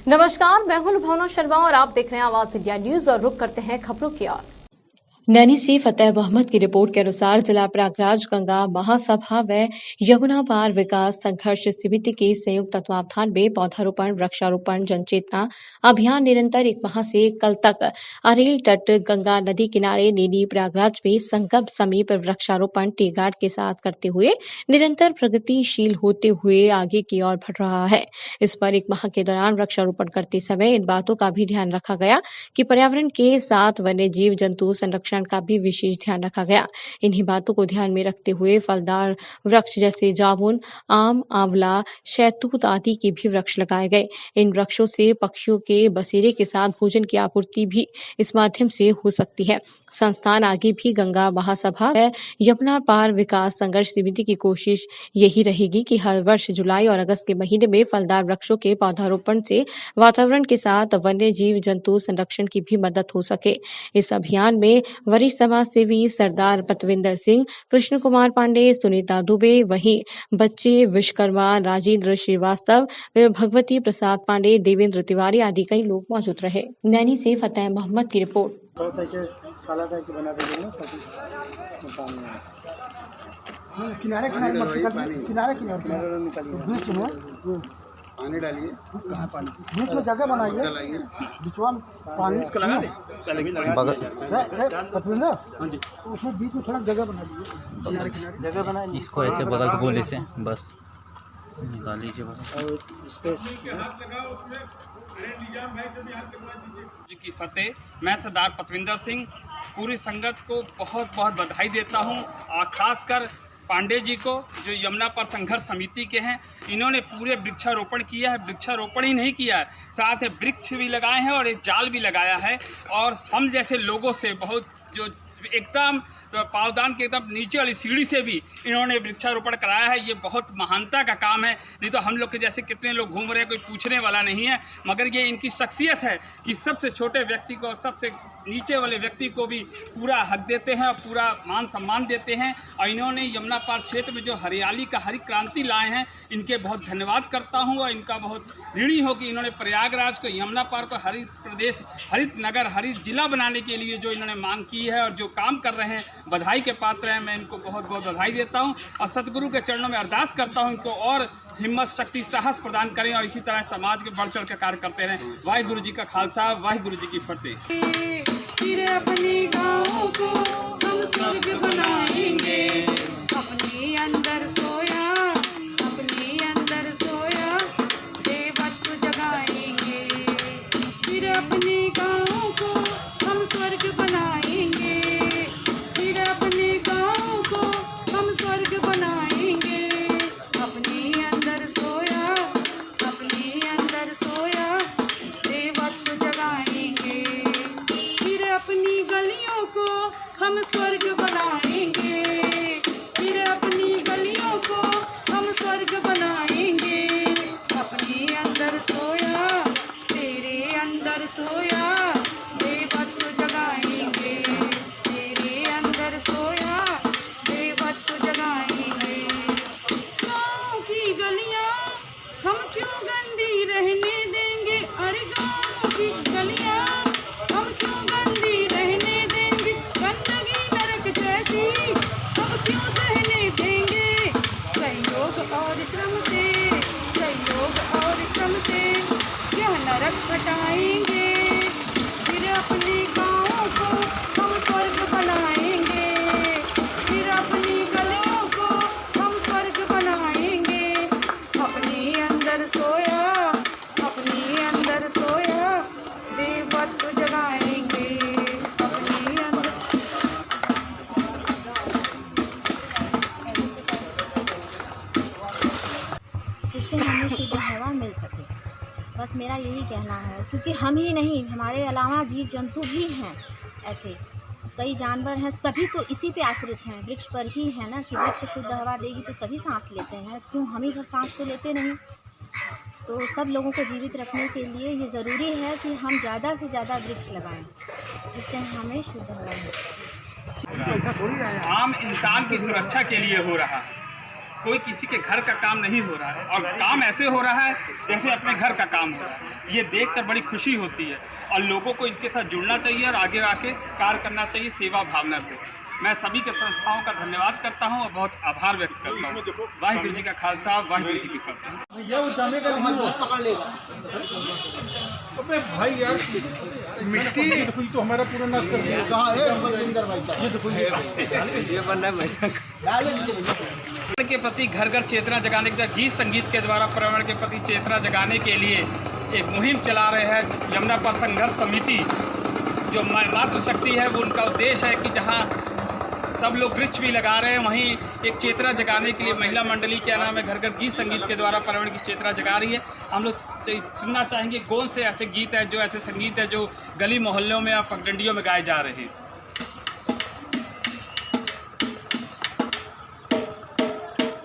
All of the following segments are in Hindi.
नमस्कार, मैं हूं भावना शर्मा और आप देख रहे हैं आवाज इंडिया न्यूज और रुक करते हैं खबरों की ओर। नैनी से फतेह मोहम्मद की रिपोर्ट के अनुसार जिला प्रयागराज गंगा महासभा व यमुना पार विकास संघर्ष समिति के संयुक्त तत्वावधान में पौधारोपण वृक्षारोपण जनचेतना अभियान निरंतर एक माह से कल तक अरेल तट गंगा नदी किनारे नैनी प्रयागराज में संगम समीप वृक्षारोपण टी गार्ड के साथ करते हुए निरंतर प्रगतिशील होते हुए आगे की ओर बढ़ रहा है। इस पर एक माह के दौरान वृक्षारोपण करते समय इन बातों का भी ध्यान रखा गया कि पर्यावरण के साथ वन्य जीव जंतु संरक्षण का भी विशेष ध्यान रखा गया। इन्हीं बातों को ध्यान में रखते हुए फलदार वृक्ष जैसे जामुन, आम, आंवला, शहतूत आदि के भी वृक्ष लगाए गए। इन वृक्षों से पक्षियों के बसेरे के साथ भोजन की आपूर्ति भी इस माध्यम से हो सकती है। संस्थान आगे भी गंगा महासभा व यमुना पार विकास संघर्ष समिति की कोशिश यही रहेगी कि हर वर्ष जुलाई और अगस्त के महीने में फलदार वृक्षों के पौधारोपण से वातावरण के साथ वन्य जीव जंतु संरक्षण की भी मदद हो सके। इस अभियान में वरिष्ठ समाज सेवी सरदार पतविंदर सिंह, कृष्ण कुमार पांडे, सुनीता दुबे, वहीं बच्चे विश्वकर्मा, राजेंद्र श्रीवास्तव, भगवती प्रसाद पांडे, देवेंद्र तिवारी आदि कई लोग मौजूद रहे। नैनी से फतेह मोहम्मद की रिपोर्ट। थोड़ा सा ऐसे काला टाइप के बना देंगे ना ताकि किनारे किनारे किनारे किनारे बीच में पानी डालिए। कहाँ पानी बीच में जगह बनाइए, बीचवा में पानी इसको लगा दे उसमें बीच में थोड़ा जगह बना दीजिए, किनारे किनारे जगह बनाए। इसको ऐसे बगल गोले से बस निकाल लीजिए और स्पेस जी की फतेह। मैं सरदार पतविंदर सिंह पूरी संगत को बहुत बहुत बधाई देता हूं और ख़ासकर पांडे जी को जो यमुना पर संघर्ष समिति के हैं। इन्होंने पूरे वृक्षारोपण किया है। वृक्षारोपण ही नहीं किया है, साथ में वृक्ष भी लगाए हैं और एक जाल भी लगाया है। और हम जैसे लोगों से बहुत जो एकदम पावदान के एकदम नीचे वाली सीढ़ी से भी इन्होंने वृक्षारोपण कराया है। ये बहुत महानता का काम है। नहीं तो हम लोग के जैसे कितने लोग घूम रहे हैं, कोई पूछने वाला नहीं है। मगर ये इनकी शख्सियत है कि सबसे छोटे व्यक्ति को और सबसे नीचे वाले व्यक्ति को भी पूरा हक देते हैं और पूरा मान सम्मान देते हैं। और इन्होंने यमुना पार क्षेत्र में जो हरियाली का हरित क्रांति लाए हैं, इनके बहुत धन्यवाद करता हूँ। और इनका बहुत ऋणी हो कि इन्होंने प्रयागराज को यमुना पार को हरित प्रदेश, हरित नगर, हरित जिला बनाने के लिए जो इन्होंने मांग की है और जो काम कर रहे हैं, बधाई के पात्र हैं। मैं इनको बहुत बहुत बधाई देता हूं और सतगुरु के चरणों में अरदास करता हूं इनको और हिम्मत, शक्ति, साहस प्रदान करें और इसी तरह समाज के बढ़ चढ़ के कार्य करते रहें। वाहिगुरु जी का खालसा, वाहिगुरु जी की फतेह। फिर अपने गाँव को हम स्वर्ग बनाएंगे, अपने अंदर सोया, अपने अंदर सोया देवत्व जगाएंगे। फिर अपने गाँव को हम स्वर्ग बनाएंगे, फिर अपने गाँव को हम स्वर्ग बनाएंगे। अपने अंदर सोया, अपने अंदर सोया देवत्व जगाएंगे। फिर अपनी गलियों को हम स्वर्ग बनाएंगे, फिर अपनी गलियों को हम स्वर्ग बनाएंगे। अपने अंदर सोया, तेरे अंदर सोया देवत्व जगाएंगे, तेरे अंदर सोया देवत्व जगाएंगे। गाँव की गलियाँ हम क्यों गंदी रहने देंगे, अरे गाँव की गलियाँ हम क्यों गंदी रहने देंगे। गंदगी नरक जैसी हम क्यों सहने देंगे। सहयोग और श्रम से, सहयोग और श्रम से यह नरक हटाएंगे। फिर अपने गाँव को हम स्वर्ग बनाएंगे, फिर अपनी गलियों को हम स्वर्ग बनाएंगे। अपने अंदर सोया, अपने अंदर सोया देवत्व जगाएंगे। अपने अंदर जिससे हमें शुद्ध हवा मिल सके, बस मेरा यही कहना है। क्योंकि हम ही नहीं, हमारे अलावा जीव जंतु भी हैं, ऐसे कई जानवर हैं, सभी तो इसी पे आश्रित हैं, वृक्ष पर ही है ना कि वृक्ष शुद्ध हवा देगी तो सभी सांस लेते हैं। क्यों हम ही हर सांस तो लेते नहीं। तो सब लोगों को जीवित रखने के लिए ये ज़रूरी है कि हम ज़्यादा से ज़्यादा वृक्ष लगाएं, जिससे हमें शुद्ध हवा मिल सके। आम इंसान की सुरक्षा के लिए हो रहा है। कोई किसी के घर का काम नहीं हो रहा है, और काम ऐसे हो रहा है जैसे अपने घर का काम हो रहा है। ये देखकर बड़ी खुशी होती है और लोगों को इनके साथ जुड़ना चाहिए और आगे आके कार्य करना चाहिए सेवा भावना से। मैं सभी के संस्थाओं का धन्यवाद करता हूं और बहुत आभार व्यक्त करता हूं। वाहिगुरु जी का खालसा, वाहिगुरु जी की फतेह। ये उठाने का मजबूत पकड़ लेगा। अबे भाई यार, मिट्टी तो हमारा पूरा नाश कर दिया। कहाँ है बलविंदर भाई का? ये बनना के प्रति घर घर चेतना जगाने के गीत संगीत के द्वारा पर्यावरण के प्रति चेतना जगाने के लिए एक मुहिम चला रहे हैं यमुना पर संघर्ष समिति। जो मातृशक्ति है वो उनका उद्देश्य है कि जहाँ सब लोग वृक्ष भी लगा रहे हैं, वहीं एक चेतना जगाने के लिए महिला मंडली क्या नाम है घर घर गीत संगीत के द्वारा पर्यावरण की चेतना जगा रही है। हम लोग सुनना चाहेंगे कौन से ऐसे गीत हैं, जो ऐसे संगीत है जो गली मोहल्लों में या पगडंडियों में गाए जा रहे हैं।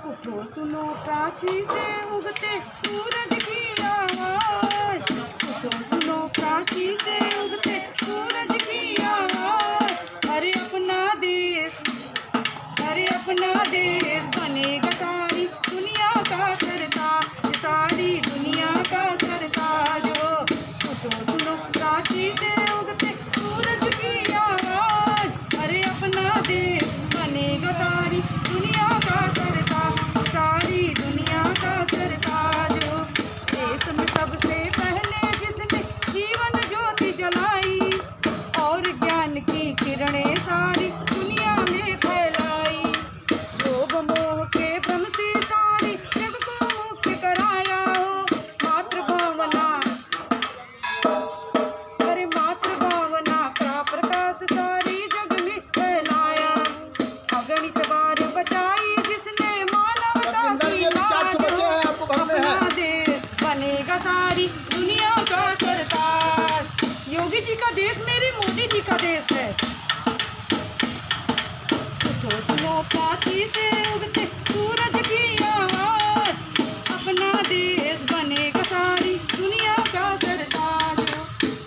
उठो सुनो प्राची से उगते सूरज की आवाज, उठो सुनो प्राची से उगते सूरज की आवाज। अरे अपना देश बनेगा सारी दुनिया का सरताज, सारी दुनिया का सरताज। उठो सुनो प्राची से उगते सूरज की आवाज। अरे अपना देश बनेगा सारी दुनिया का सरताज, सारी दुनिया का सरताज। देश में सबसे पहले जिसने जीवन ज्योति जलाई और ज्ञान की किरणें सारी दुनिया में फैलाई। लोभ मोह के भ्रम से सारी जग को मुक्त कराया हो। मातृभावना, अरे मातृभावना का प्रकाश सारी जग में फैलाया। अगणित बार बचाई जिसने मानवता की लाज। अपना देश बनेगा सारी दुनिया का सरताज। योगी जी का देश मेरे मोदी जी का देश है। सुनो प्राची से उगते सूरज की आवाज। अपना देश बनेगा सारी दुनिया का सरताज।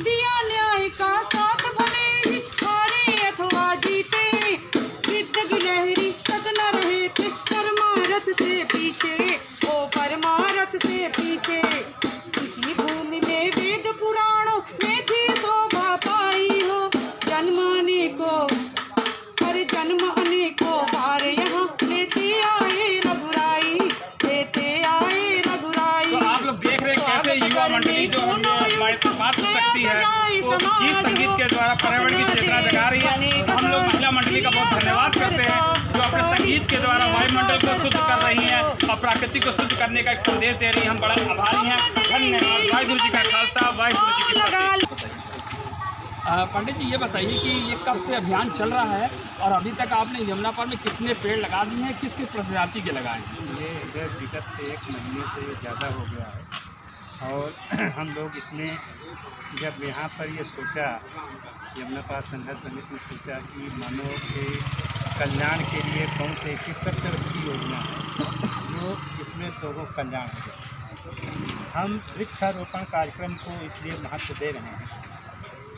दिया न्याय का साथ भले ही हारे अथवा जीते, विद्या की लहरी तक न रहे थे परमारथ से पीछे, ओ परमारथ से पीछे। इसी भूमि में वेद पुराणों में थी शोभा पाई हो। जन्माने को जन्म अनेकों बार यहाँ लेते आए रघुराई, लेते आए रघुराई। तो आप लोग देख रहे हैं कैसे युवा मंडली जो मातृशक्ति है वो गीत संगीत के द्वारा पर्यावरण की चेतना जगा रही है। हम लोग महिला मंडली का बहुत धन्यवाद करते हैं जो अपने संगीत के द्वारा वायुमंडल को शुद्ध कर रही हैं और प्रकृति को शुद्ध करने का एक संदेश दे रही हैं। हम बड़ा आभारी हैं। धन्यवाद। वाहिगुरु जी का खालसा, वाहिगुरु जी की फतेह। पंडित जी ये बताइए कि ये कब से अभियान चल रहा है और अभी तक आपने यमुना पर में कितने पेड़ लगा दिए हैं, किस किस प्रजाति के लगाए हैं? ये इधर विगत से 1 महीने से ज़्यादा हो गया है और हम लोग इसमें जब यहाँ पर ये सोचा, यमुना पार संघर्ष समिति ने सोचा कि मानव के कल्याण के लिए कौन से ऐसी सबसे अच्छी योजना है जो इसमें लोगों का कल्याण हो जाए। हम वृक्षारोपण कार्यक्रम को इसलिए महत्व दे रहे हैं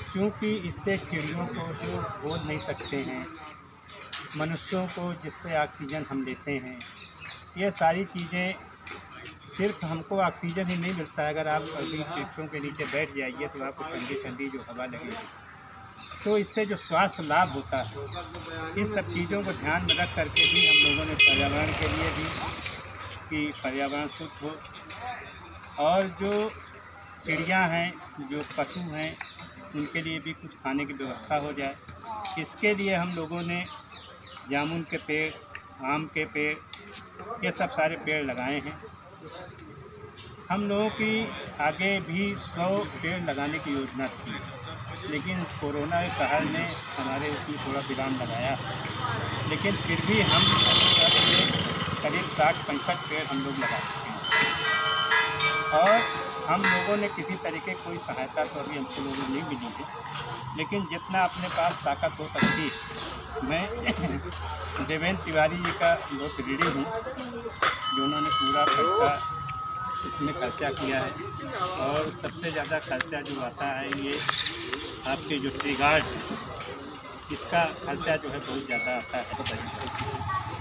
क्योंकि इससे चिड़ियों को जो बोल नहीं सकते हैं, मनुष्यों को जिससे ऑक्सीजन हम लेते हैं, ये सारी चीज़ें सिर्फ हमको ऑक्सीजन ही नहीं मिलता है। अगर आप कभी वृक्षों के नीचे बैठ जाइए तो आपको ठंडी ठंडी जो हवा लगेगी, तो इससे जो स्वास्थ्य लाभ होता है, इस सब चीज़ों को ध्यान में रख करके भी हम लोगों ने पर्यावरण के लिए भी कि पर्यावरण शुद्ध हो और जो चिड़िया हैं, जो पशु हैं, उनके लिए भी कुछ खाने की व्यवस्था हो जाए। इसके लिए हम लोगों ने जामुन के पेड़, आम के पेड़, ये सब सारे पेड़ लगाए हैं। हम लोगों की आगे भी 100 पेड़ लगाने की योजना थी, लेकिन कोरोना के कहर ने हमारे उसमें थोड़ा विराम लगाया, लेकिन फिर भी हम करीब 60-65 पेड़ हम लोग लगा चुके हैं। और हम लोगों ने किसी तरीके कोई सहायता तो अभी हमको लोगों को नहीं मिली है, लेकिन जितना अपने पास ताकत हो सकती है। मैं देवेंद्र तिवारी जी का बहुत ऋणी हूँ जो उन्होंने पूरा पैसा इसमें खर्चा किया है और सबसे ज़्यादा खर्चा जो आता है ये आपके जो ट्री गार्ड, इसका खर्चा जो है बहुत ज़्यादा आता है।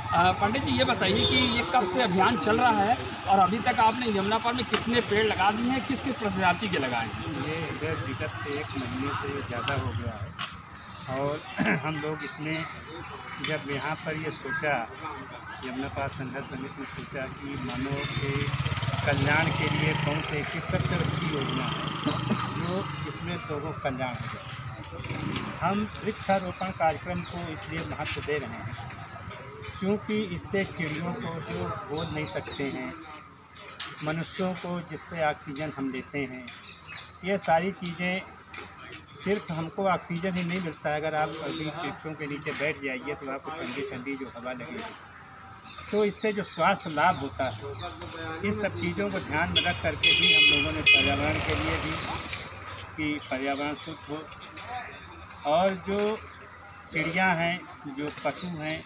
पंडित जी ये बताइए कि ये कब से अभियान चल रहा है और अभी तक आपने यमुना पार में कितने पेड़ लगा दिए हैं, किस किस प्रजाति के लगाए हैं? ये इधर विगत से 1 महीने से ज़्यादा हो गया है और हम लोग इसमें जब यहाँ पर ये सोचा, यमुना पार संघर्ष समिति ने सोचा कि मानव के कल्याण के लिए कौन से ऐसी सबसे अच्छी योजना है जो इसमें लोगों का कल्याण हो जाए। हम वृक्षारोपण कार्यक्रम को इसलिए महत्व दे रहे हैं क्योंकि इससे चिड़ियों को जो बोल नहीं सकते हैं, मनुष्यों को जिससे ऑक्सीजन हम लेते हैं, ये सारी चीज़ें सिर्फ हमको ऑक्सीजन ही नहीं मिलता है। अगर आप अभी वृक्षों के नीचे बैठ जाइए तो आपको ठंडी ठंडी जो हवा लगेगी, तो इससे जो स्वास्थ्य लाभ होता है, इस सब चीज़ों को ध्यान में रख करके भी हम लोगों ने पर्यावरण के लिए भी कि पर्यावरण शुद्ध हो और जो चिड़िया हैं, जो पशु हैं,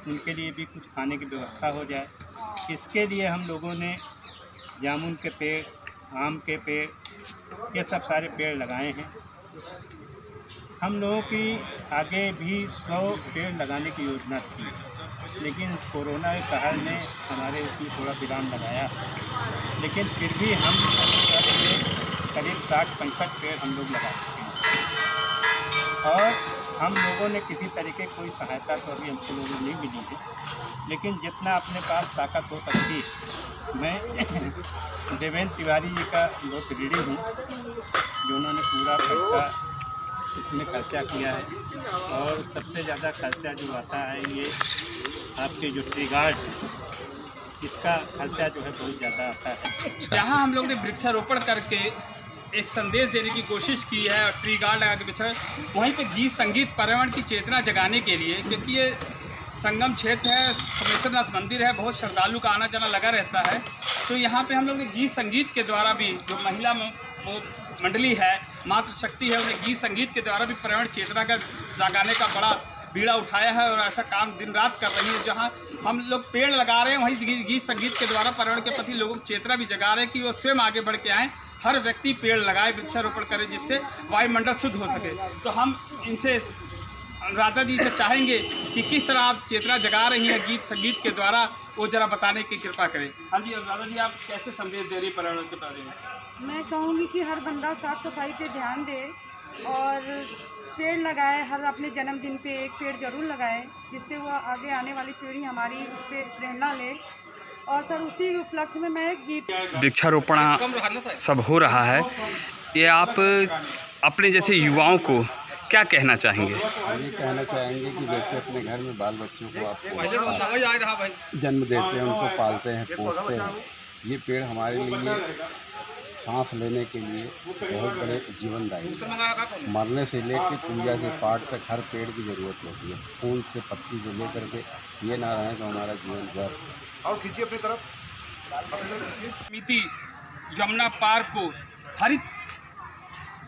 उनके लिए भी कुछ खाने की व्यवस्था हो जाए। इसके लिए हम लोगों ने जामुन के पेड़, आम के पेड़, ये सब सारे पेड़ लगाए हैं। हम लोगों की आगे भी 100 पेड़ लगाने की योजना थी, लेकिन कोरोना के कहर ने हमारे उसमें थोड़ा विराम लगाया, लेकिन फिर भी हम करीब 60-65 पेड़ हम लोग लगा चुके हैं और हम लोगों ने किसी तरीके कोई सहायता तो अभी हमको लोगों को नहीं मिली है, लेकिन जितना अपने पास ताकत हो सकती है। मैं देवेंद्र तिवारी जी का बहुत ऋणी हूँ जो उन्होंने पूरा पैसा इसमें खर्चा किया है और सबसे ज़्यादा खर्चा जो आता है ये आपके जो ट्री गार्ड, इसका खर्चा जो है बहुत ज़्यादा आता है। जहाँ हम लोग ने वृक्षारोपण करके एक संदेश देने की कोशिश की है और ट्री गार्ड लगा के बिछड़, वहीं पे गीत संगीत पर्यावरण की चेतना जगाने के लिए, क्योंकि ये संगम क्षेत्र है, सोमेश्वरनाथ मंदिर है, बहुत श्रद्धालु का आना जाना लगा रहता है, तो यहाँ पे हम लोग ने गीत संगीत के द्वारा भी, जो महिला मंडली है, मातृशक्ति है, उन्हें गीत संगीत के द्वारा भी पर्यावरण चेतना का जगाने का बड़ा बीड़ा उठाया है और ऐसा काम दिन रात कर रही है। जहाँ हम लोग पेड़ लगा रहे हैं वहीं गीत संगीत के द्वारा पर्यावरण के प्रति लोगों की चेतना भी जगा रहे हैं कि वो स्वयं आगे बढ़ के आएँ, हर व्यक्ति पेड़ लगाए, वृक्षारोपण करे, जिससे वायुमंडल शुद्ध हो सके। तो हम इनसे, अनुराधा जी से चाहेंगे कि किस तरह आप चेतना जगा रही हैं गीत संगीत के द्वारा, वो जरा बताने की कृपा करें। हाँ जी अनुराधा जी, आप कैसे संदेश दे रही हैं पर्यावरण के बारे में? मैं कहूँगी कि हर बंदा साफ सफाई पे ध्यान दे और पेड़ लगाए, हर अपने जन्मदिन पे एक पेड़ जरूर लगाए, जिससे वो आगे आने वाली पीढ़ी हमारी उससे प्रेरणा ले। और सर उसी उपलक्ष्य में मैं एक गीत, वृक्षारोपण सब हो रहा है, ये आप अपने जैसे युवाओं को क्या कहना चाहेंगे? ये कहना चाहेंगे कि जैसे अपने घर में बाल बच्चों को आप जन्म देते हैं, उनको पालते हैं, पोसते हैं, ये पेड़ हमारे लिए सांस लेने के लिए बहुत बड़े जीवनदायी है। मरने से लेकर पूजा से पाठ तक हर पेड़ की ज़रूरत होती है। फूल से पत्ती से लेकर के ये ना रहे तो हमारा जीवन व्यर्थ। और खींचिए अपनी तरफ। समिति यमुना पार को हरित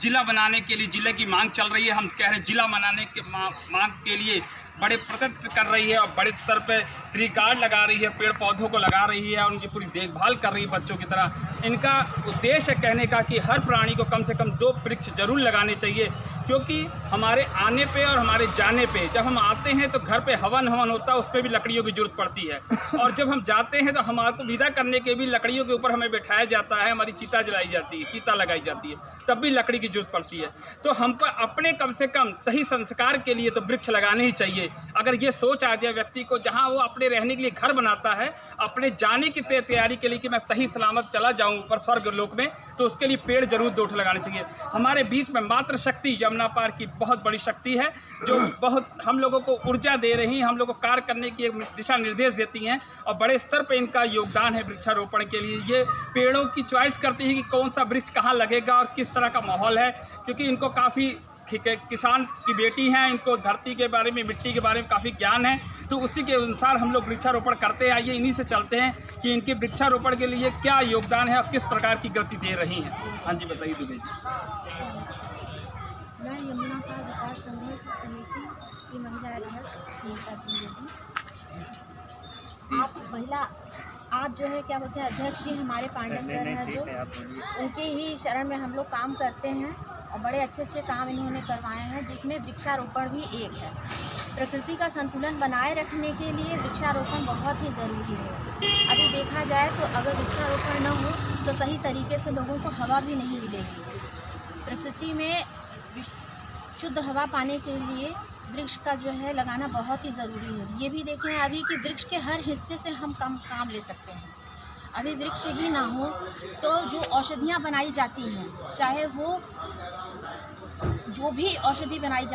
जिला बनाने के लिए, जिले की मांग चल रही है, हम कह रहे हैं जिला बनाने के मांग के लिए बड़े प्रयत्न कर रही है और बड़े स्तर पर ट्री गार्ड लगा रही है, पेड़ पौधों को लगा रही है, उनकी पूरी देखभाल कर रही है बच्चों की तरह। इनका उद्देश्य है कहने का कि हर प्राणी को कम से कम 2 वृक्ष जरूर लगाने चाहिए, क्योंकि हमारे आने पे और हमारे जाने पे, जब हम आते हैं तो घर पे हवन होता है, उस पर भी लकड़ियों की जरूरत पड़ती है, और जब हम जाते हैं तो हमारे को विदा करने के भी लकड़ियों के ऊपर हमें बैठाया जाता है, हमारी चिता जलाई जाती है, चिता लगाई जाती है, तब भी लकड़ी की जरूरत पड़ती है। तो हम पर अपने कम से कम सही संस्कार के लिए तो वृक्ष लगाने ही चाहिए। अगर ये सोच आ जाए व्यक्ति को, जहाँ वो अपने रहने के लिए घर बनाता है, अपने जाने की तैयारी के लिए कि मैं सही सलामत चला जाऊँ ऊपर स्वर्ग लोक में, तो उसके लिए पेड़ जरूर 2 लगाने चाहिए। हमारे बीच में मातृशक्ति यमुना पार की बहुत बड़ी शक्ति है, जो बहुत हम लोगों को ऊर्जा दे रही हैं, हम लोगों को कार्य करने की एक दिशा निर्देश देती हैं, और बड़े स्तर पर इनका योगदान है वृक्षारोपण के लिए। ये पेड़ों की चॉइस करती है कि कौन सा वृक्ष कहाँ लगेगा और किस तरह का माहौल है, क्योंकि इनको काफ़ी किसान की बेटी हैं, इनको धरती के बारे में, मिट्टी के बारे में काफ़ी ज्ञान है, तो उसी के अनुसार हम लोग वृक्षारोपण करते आइए, इन्हीं से चलते हैं कि इनके वृक्षारोपण के लिए क्या योगदान है और किस प्रकार की गति दे रही हैं। हाँ जी बताइए दुबे जी। मैं यमुना पार विकास संघर्ष समिति की महिला अध्यक्ष सुनीता द्विवेदी। आप महिला, आप जो है क्या बोलते हैं, अध्यक्ष जी हमारे पांडे सर हैं, जो उनके ही शरण में हम लोग काम करते हैं और बड़े अच्छे अच्छे काम इन्होंने करवाए हैं, जिसमें वृक्षारोपण भी एक है। प्रकृति का संतुलन बनाए रखने के लिए वृक्षारोपण बहुत ही ज़रूरी है। अभी देखा जाए तो अगर वृक्षारोपण न हो तो सही तरीके से लोगों को हवा भी नहीं मिलेगी। प्रकृति में शुद्ध हवा पाने के लिए वृक्ष का जो है लगाना बहुत ही ज़रूरी है। ये भी देखें अभी कि वृक्ष के हर हिस्से से हम काम ले सकते हैं। अभी वृक्ष ही ना हो तो जो औषधियाँ बनाई जाती हैं, चाहे वो जो भी औषधि बनाई